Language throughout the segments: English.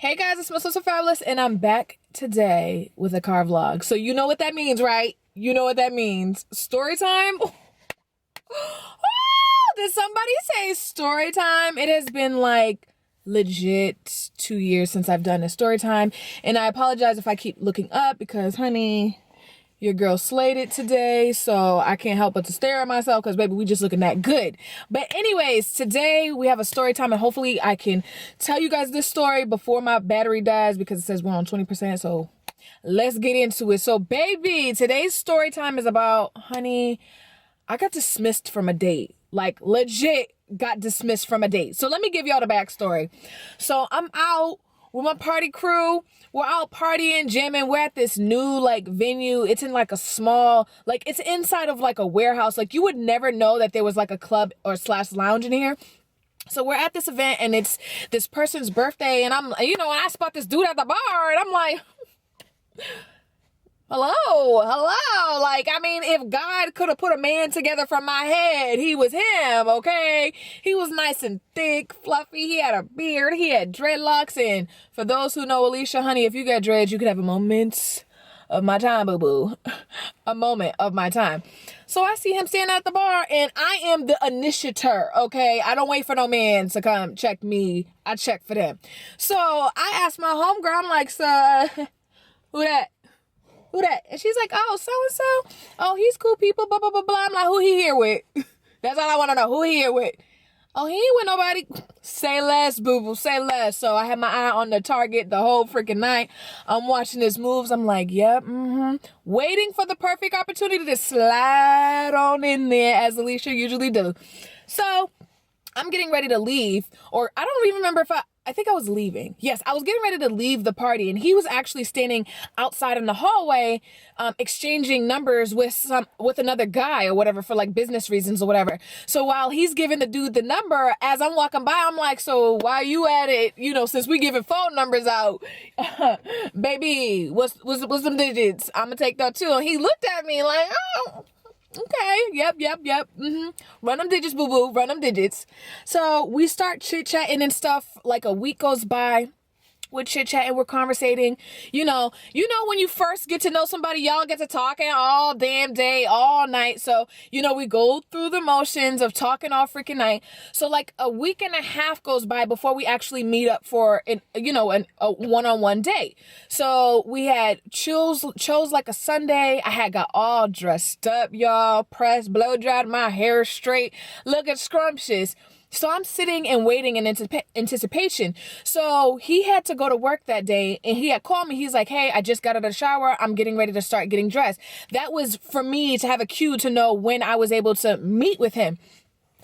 Hey guys, it's mzosofabolousTV and I'm back today with a CarVlog. So you know what that means, right? You know what that means. Story time? Did somebody say story time? It has been like legit 2 years since I've done a story time. And I apologize if I keep looking up because, honey, your girl slayed it today, so I can't help but to stare at myself because, baby, we just looking that good. But anyways, today we have a story time, and hopefully I can tell you guys this story before my battery dies because it says we're on 20%, so let's get into it. So, baby, today's story time is about, honey, I got dismissed from a date. Like, legit got dismissed from a date. So let me give y'all the backstory. So I'm out with my party crew. We're out partying, jamming. We're at this new like venue. It's in like a small, like it's inside of like a warehouse. Like you would never know that there was like a club or slash lounge in here. So we're at this event and it's this person's birthday. And I'm, and I spot this dude at the bar and I'm like, hello. Like, I mean, if God could have put a man together from my head, he was him, okay? He was nice and thick, fluffy. He had a beard. He had dreadlocks. And for those who know Alicia, honey, if you got dreads, you could have a moment of my time, boo-boo. A moment of my time. So I see him standing at the bar, and I am the initiator, okay? I don't wait for no man to come check me. I check for them. So I asked my homegirl, I'm like, sir, who that? Who that? And she's like, oh, so-and-so. Oh, he's cool people, blah, blah, blah, blah. I'm like, who he here with? That's all I want to know. Who he here with? Oh, he ain't with nobody. Say less, boo-boo. Say less. So I had my eye on the target the whole freaking night. I'm watching his moves. I'm like, yep, waiting for the perfect opportunity to slide on in there, as Alicia usually do. So I'm getting ready to leave. Or I don't even remember if I think I was leaving. Yes, I was getting ready to leave the party, and he was actually standing outside in the hallway, exchanging numbers with another guy or whatever for like business reasons or whatever. So while he's giving the dude the number, as I'm walking by, I'm like, so why you at it? Since we giving phone numbers out, baby, what's them digits? I'm gonna take that too. And he looked at me like, oh. Okay, yep. Run them digits, boo-boo, run them digits. So we start chit-chatting and stuff. Like a week goes by. We're chit-chatting, we're conversating. You know when you first get to know somebody, y'all get to talking all damn day, all night. So, we go through the motions of talking all freaking night. So like a week and a half goes by before we actually meet up for a one-on-one date. So we had chose like a Sunday. I had got all dressed up, y'all, pressed, blow dried my hair straight, looking scrumptious. So I'm sitting and waiting in anticipation. So he had to go to work that day and he had called me. He's like, hey, I just got out of the shower. I'm getting ready to start getting dressed. That was for me to have a cue to know when I was able to meet with him.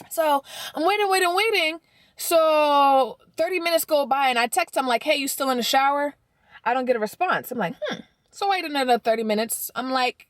So I'm waiting. So 30 minutes go by and I text him like, hey, you still in the shower? I don't get a response. I'm like, So I wait another 30 minutes. I'm like,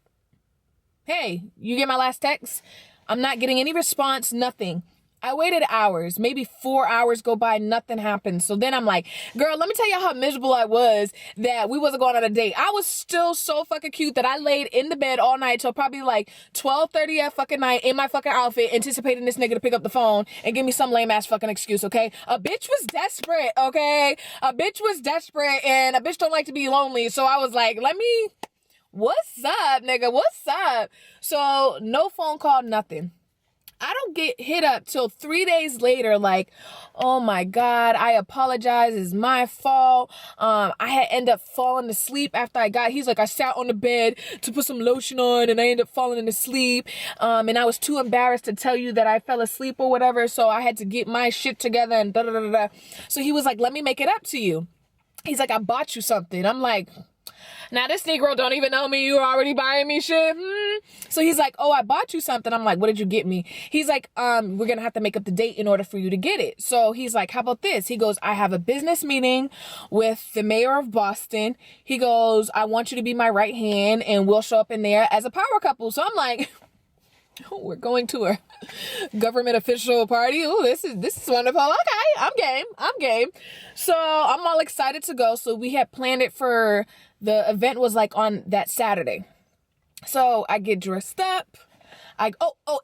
hey, you get my last text? I'm not getting any response, nothing. I waited hours, maybe 4 hours go by, nothing happened. So then I'm like, girl, let me tell you how miserable I was that we wasn't going on a date. I was still so fucking cute that I laid in the bed all night till probably like 12:30 at fucking night in my fucking outfit, anticipating this nigga to pick up the phone and give me some lame ass fucking excuse, okay? A bitch was desperate, okay? A bitch was desperate and a bitch don't like to be lonely. So I was like, what's up, nigga? What's up? So no phone call, nothing. I don't get hit up till 3 days later, like, oh my God, I apologize, it's my fault. I had ended up falling asleep after he's like, I sat on the bed to put some lotion on and I ended up falling asleep. And I was too embarrassed to tell you that I fell asleep or whatever. So I had to get my shit together and da-da-da-da. So he was like, let me make it up to you. He's like, I bought you something. I'm like, now this Negro don't even know me. You already buying me shit. So he's like, oh, I bought you something. I'm like, what did you get me? He's like, we're going to have to make up the date in order for you to get it. So he's like, how about this? He goes, I have a business meeting with the mayor of Boston. He goes, I want you to be my right hand and we'll show up in there as a power couple. So I'm like, oh, we're going to a government official party. Oh, this is wonderful. Okay, I'm game. So I'm all excited to go. So we had planned it for the event was like on that Saturday. So I get dressed up.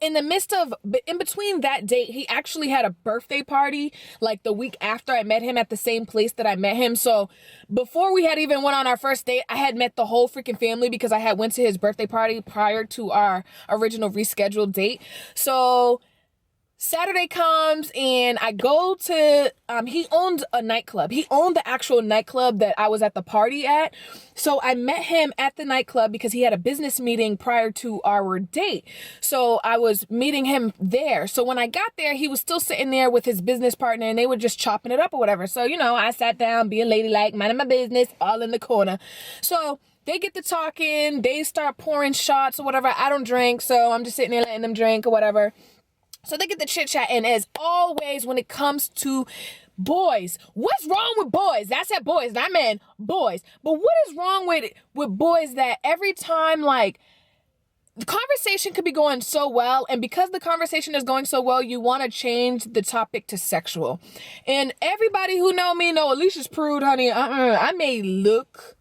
In the midst of, in between that date, he actually had a birthday party like the week after I met him at the same place that I met him. So before we had even went on our first date, I had met the whole freaking family because I had went to his birthday party prior to our original rescheduled date. So Saturday comes and I go to, he owned a nightclub. He owned the actual nightclub that I was at the party at. So I met him at the nightclub because he had a business meeting prior to our date. So I was meeting him there. So when I got there, he was still sitting there with his business partner and they were just chopping it up or whatever. So, you know, I sat down being ladylike, minding my business, all in the corner. So they get to talking, they start pouring shots or whatever. I don't drink, so I'm just sitting there letting them drink or whatever. So they get the chit chat, and as always, when it comes to boys, what's wrong with boys? I said boys, not men, boys. But what is wrong with boys that every time, like, the conversation could be going so well, and because the conversation is going so well, you want to change the topic to sexual. And everybody who know me know Alicia's prude, honey. I may look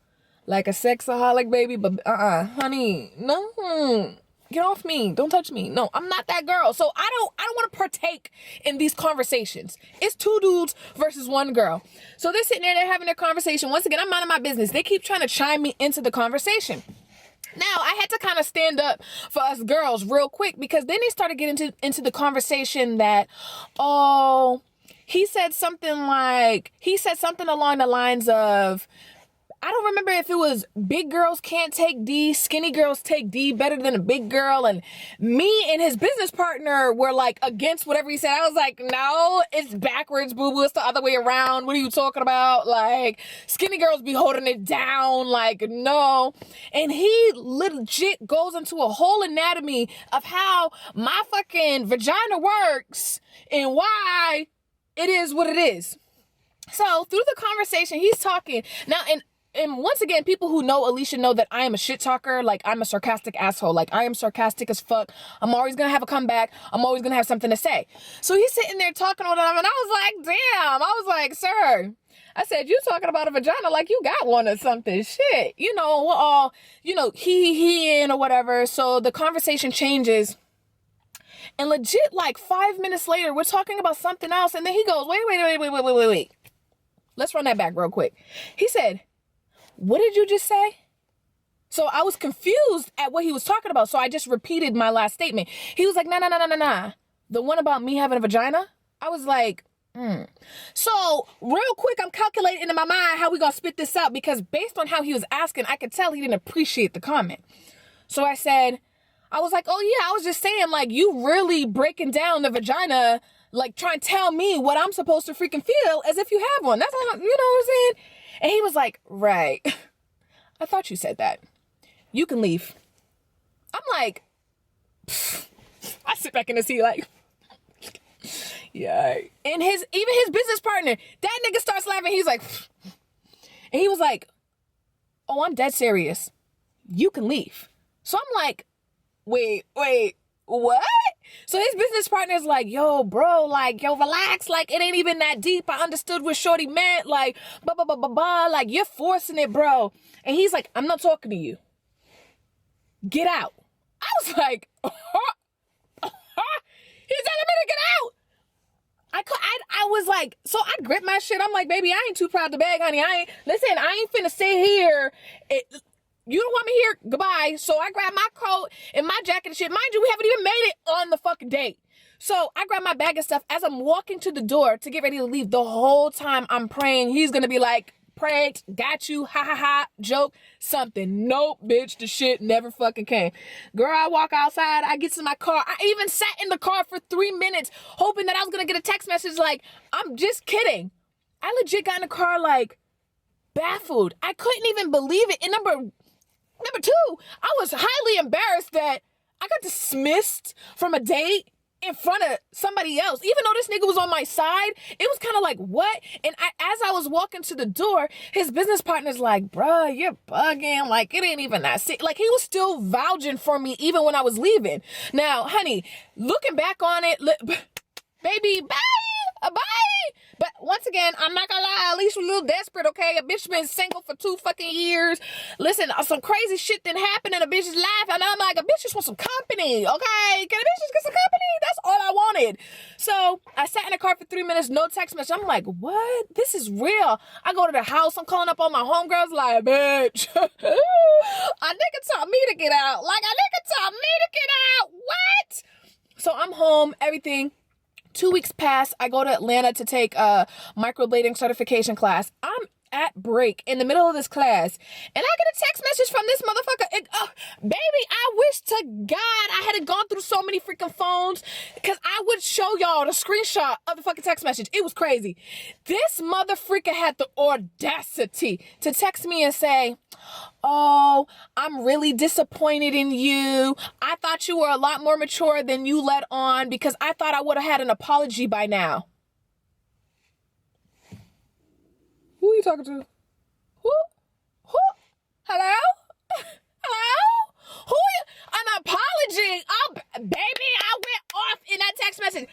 like a sexaholic, baby, but honey, no. Get off me. Don't touch me. No, I'm not that girl. So I don't want to partake in these conversations. It's two dudes versus one girl. So they're sitting there, they're having their conversation. Once again, I'm minding my business. They keep trying to chime me into the conversation. Now, I had to kind of stand up for us girls real quick because then they started getting into the conversation that, oh, he said something along the lines of, I don't remember if it was big girls can't take D, skinny girls take D better than a big girl. And me and his business partner were like against whatever he said. I was like, no, it's backwards, boo-boo. It's the other way around. What are you talking about? Like, skinny girls be holding it down. Like, no. And he legit goes into a whole anatomy of how my fucking vagina works and why it is what it is. So through the conversation, he's talking. Now, and once again, people who know Alicia know that I am a shit talker. Like, I'm a sarcastic asshole. Like, I am sarcastic as fuck. I'm always going to have a comeback. I'm always going to have something to say. So he's sitting there talking with him, and I was like, damn. I was like, sir. I said, you talking about a vagina like you got one or something. Shit. You know, we're all, he in or whatever. So the conversation changes. And legit, like 5 minutes later, we're talking about something else. And then he goes, wait. Let's run that back real quick. He said, what did you just say? So I was confused at what he was talking about. So I just repeated my last statement. He was like, nah. The one about me having a vagina? I was like, So real quick, I'm calculating in my mind how we gonna spit this out because based on how he was asking, I could tell he didn't appreciate the comment. So I was like, oh yeah, I was just saying, like, you really breaking down the vagina, like trying to tell me what I'm supposed to freaking feel as if you have one. That's all, you know what I'm saying? And he was like, right. I thought you said that. You can leave. I'm like, I sit back in the seat like, yeah. And even his business partner, that nigga starts laughing. He's like, and he was like, oh, I'm dead serious. You can leave. So I'm like, wait, what? So his business partner's like, yo, bro, like, yo, relax. Like, it ain't even that deep. I understood what shorty meant. Like, like, you're forcing it, bro. And he's like, I'm not talking to you. Get out. I was like, he's telling me to get out. I was like, so I gripped my shit. I'm like, baby, I ain't too proud to beg, honey. I ain't finna sit here. You don't want me here? Goodbye. So I grabbed my coat and my jacket and shit. Mind you, we haven't even made it on the fucking date. So I grabbed my bag and stuff. As I'm walking to the door to get ready to leave, the whole time I'm praying he's going to be like, pranked, got you, ha ha ha, joke, something. Nope, bitch, the shit never fucking came. Girl, I walk outside, I get to my car. I even sat in the car for 3 minutes hoping that I was going to get a text message like, I'm just kidding. I legit got in the car like baffled. I couldn't even believe it. And number two, I was highly embarrassed that I got dismissed from a date in front of somebody else. Even though this nigga was on my side, it was kind of like, what? And as I was walking to the door, his business partner's like, bruh, you're bugging. Like, it ain't even that sick. Like, he was still vouching for me even when I was leaving. Now, honey, looking back on it, baby, bye. But once again, I'm not gonna lie, Alicia was a little desperate, okay? A bitch been single for 2 fucking years. Listen, some crazy shit didn't happen in a bitch's life, and I'm like, a bitch just wants some company, okay? Can a bitch just get some company? That's all I wanted. So I sat in the car for 3 minutes, no text message. I'm like, what? This is real. I go to the house, I'm calling up all my homegirls like, bitch, a nigga taught me to get out. Like, a nigga taught me to get out. What? So I'm home, everything. 2 weeks pass. I go to Atlanta to take a microblading certification class. I'm at break in the middle of this class, and I get a text message from this motherfucker. Baby, I wish to God I hadn't gone through so many freaking phones, because I would show y'all the screenshot of the fucking text message. It was crazy. This mother freaker had the audacity to text me and say, oh, I'm really disappointed in you. I thought you were a lot more mature than you let on, because I thought I would have had an apology by now. Who are you talking to? Who? Hello? Hello? Who are you? An apology? Oh, baby, I went off in that text message.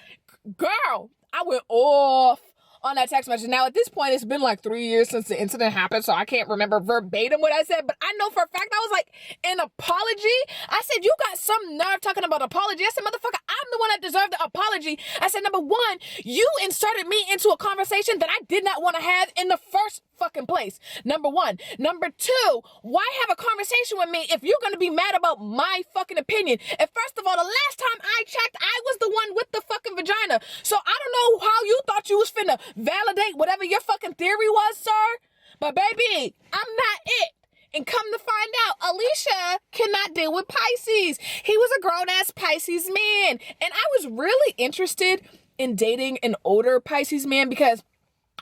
Girl, I went off on that text message. Now, at this point, it's been like 3 years since the incident happened, so I can't remember verbatim what I said, but I know for a fact I was like, an apology? I said, you got some nerve talking about apology. I said, motherfucker, I'm the one that deserved the apology. I said, number one, you inserted me into a conversation that I did not want to have in the first fucking place. Number one. Number two, why have a conversation with me if you're going to be mad about my fucking opinion? And first of all, the last time I checked, I was the one with the fucking vagina. So I don't know how you thought you was finna validate whatever your fucking theory was, sir. But baby, I'm not it. And come to find out, Alicia cannot deal with Pisces. He was a grown-ass Pisces man. And I was really interested in dating an older Pisces man, because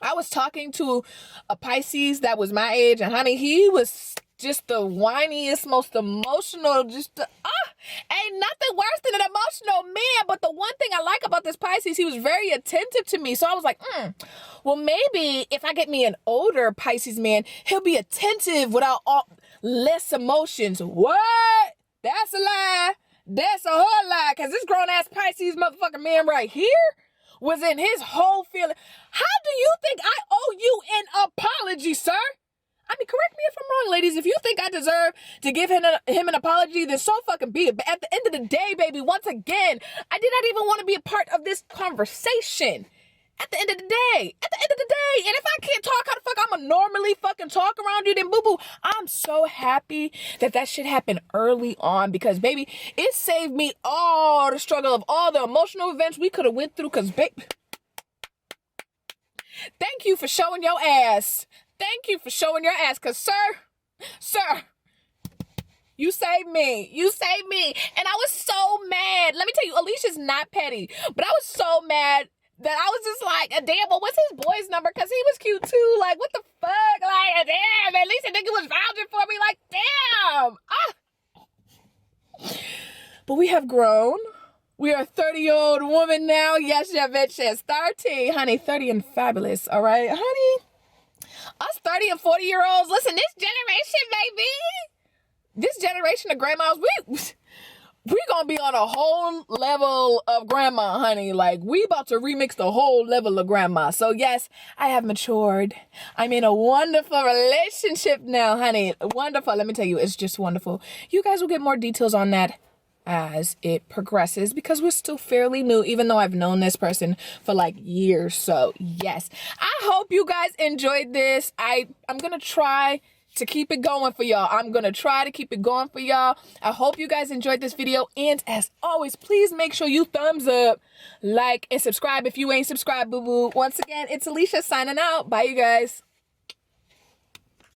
I was talking to a Pisces that was my age, and honey, he was just the whiniest, most emotional, just ain't nothing worse than an emotional man. But the one thing I like about this Pisces, he was very attentive to me. So I was like, well, maybe if I get me an older Pisces man, he'll be attentive without less emotions. What? That's a lie. That's a whole lie. Because this grown-ass Pisces motherfucking man right here was in his whole feeling. How do you think I owe you an apology, sir? I mean, correct me if I'm wrong, ladies. If you think I deserve to give him an apology, then so fucking be it. But at the end of the day, baby, once again, I did not even want to be a part of this conversation. At the end of the day. And if I can't talk, how the fuck I'ma normally fucking talk around you, then boo-boo. I'm so happy that shit happened early on, because, baby, it saved me all the struggle of all the emotional events we could have went through, because, baby, thank you for showing your ass. Thank you for showing your ass, because, sir, you saved me. You saved me. And I was so mad. Let me tell you, Alicia's not petty, but I was so mad that I was just like, damn, well, what's his boy's number? Because he was cute, too. Like, what the fuck? Like, damn, at least a nigga was vouching for me. Like, damn. But we have grown. We are a 30-year-old woman now. Yes, your bitch is 30. Honey, 30 and fabulous, all right? Honey, us 30 and 40-year-olds, listen, this generation, baby, this generation of grandmas, we gonna be on a whole level of grandma, honey. Like, we about to remix the whole level of grandma. So, yes, I have matured. I'm in a wonderful relationship now, honey. Wonderful. Let me tell you, it's just wonderful. You guys will get more details on that as it progresses, because we're still fairly new, even though I've known this person for like years. So, yes. I hope you guys enjoyed this. I'm gonna try to keep it going for y'all. I'm gonna try to keep it going for y'all. I hope you guys enjoyed this video, and as always, please make sure you thumbs up, like, and subscribe if you ain't subscribed, boo-boo. Once again, it's Alicia signing out. Bye, you guys.